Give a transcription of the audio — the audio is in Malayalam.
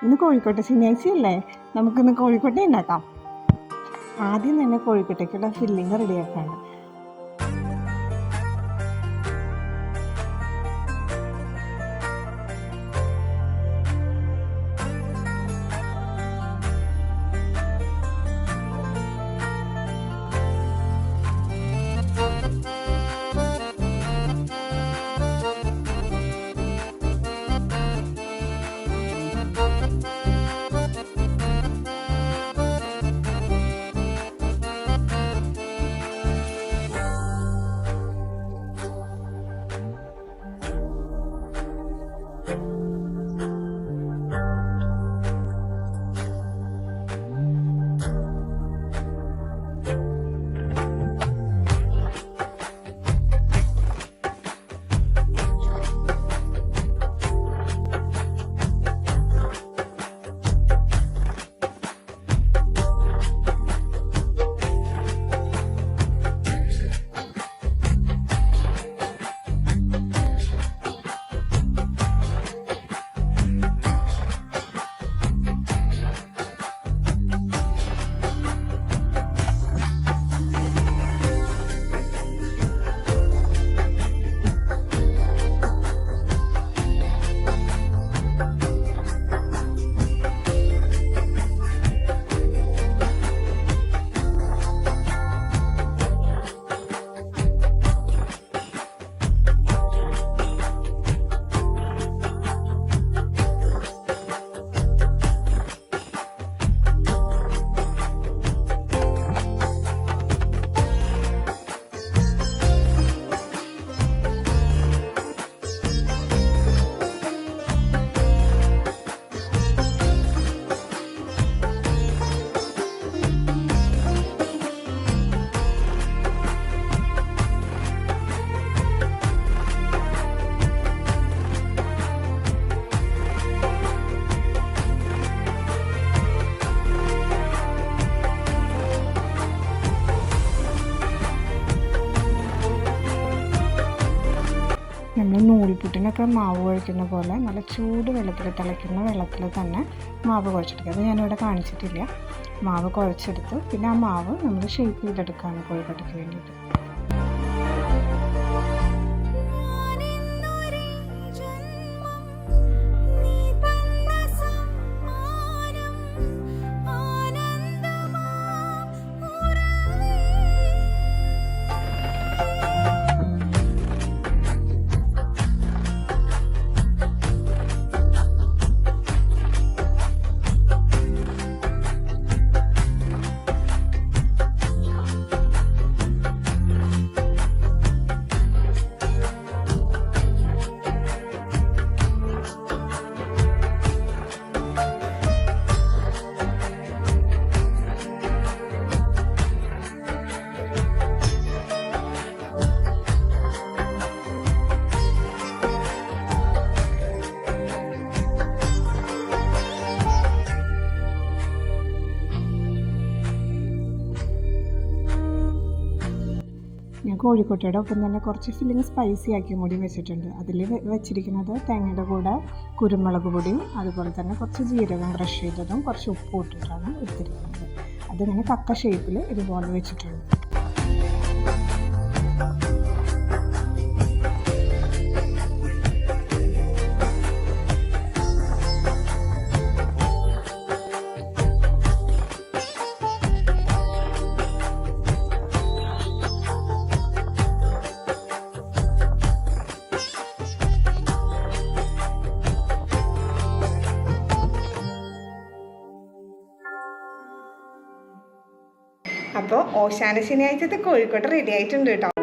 ഇന്ന് കോഴിക്കോട്ടെ ശനിയാഴ്ചയല്ലേ, നമുക്കിന്ന് കോഴിക്കോട്ടെ ഉണ്ടാക്കാം. ആദ്യം തന്നെ കോഴിക്കോട്ടേക്കുള്ള ഫില്ലിങ് റെഡിയാക്കാണ്. നമ്മൾ നൂൽപുട്ടിനൊക്കെ മാവ് കുഴക്കുന്ന പോലെ നല്ല ചൂട് വെള്ളത്തിൽ, തിളയ്ക്കുന്ന വെള്ളത്തിൽ തന്നെ മാവ് കുഴച്ചെടുക്കുക. അത് ഞാനിവിടെ കാണിച്ചിട്ടില്ല. മാവ് കുഴച്ചെടുത്ത് പിന്നെ ആ മാവ് നമ്മൾ ഷേപ്പ് ചെയ്തെടുക്കുകയാണ് കോഴിക്കോട്ടയ്ക്ക് വേണ്ടിയിട്ട്. ഞാൻ കോഴിക്കോട്ടയുടെ ഒപ്പം തന്നെ കുറച്ച് ഫില്ലിങ് സ്പൈസി ആക്കി കൂടി വെച്ചിട്ടുണ്ട്. അതിൽ വെച്ചിരിക്കുന്നത് തേങ്ങയുടെ കൂടെ കുരുമുളക് പൊടിയും അതുപോലെ തന്നെ കുറച്ച് ജീരകം ക്രഷ് ചെയ്തതും കുറച്ച് ഉപ്പും ഇട്ടിട്ടാണ് എടുത്തിരിക്കുന്നത്. അതിങ്ങനെ കക്ക ഷേപ്പിൽ ഇതുപോലെ വെച്ചിട്ടുണ്ട്. അപ്പോൾ ഓശാന ശനിയാഴ്ചത്തെ കോഴിക്കോട് റെഡി ആയിട്ടുണ്ട് കേട്ടോ.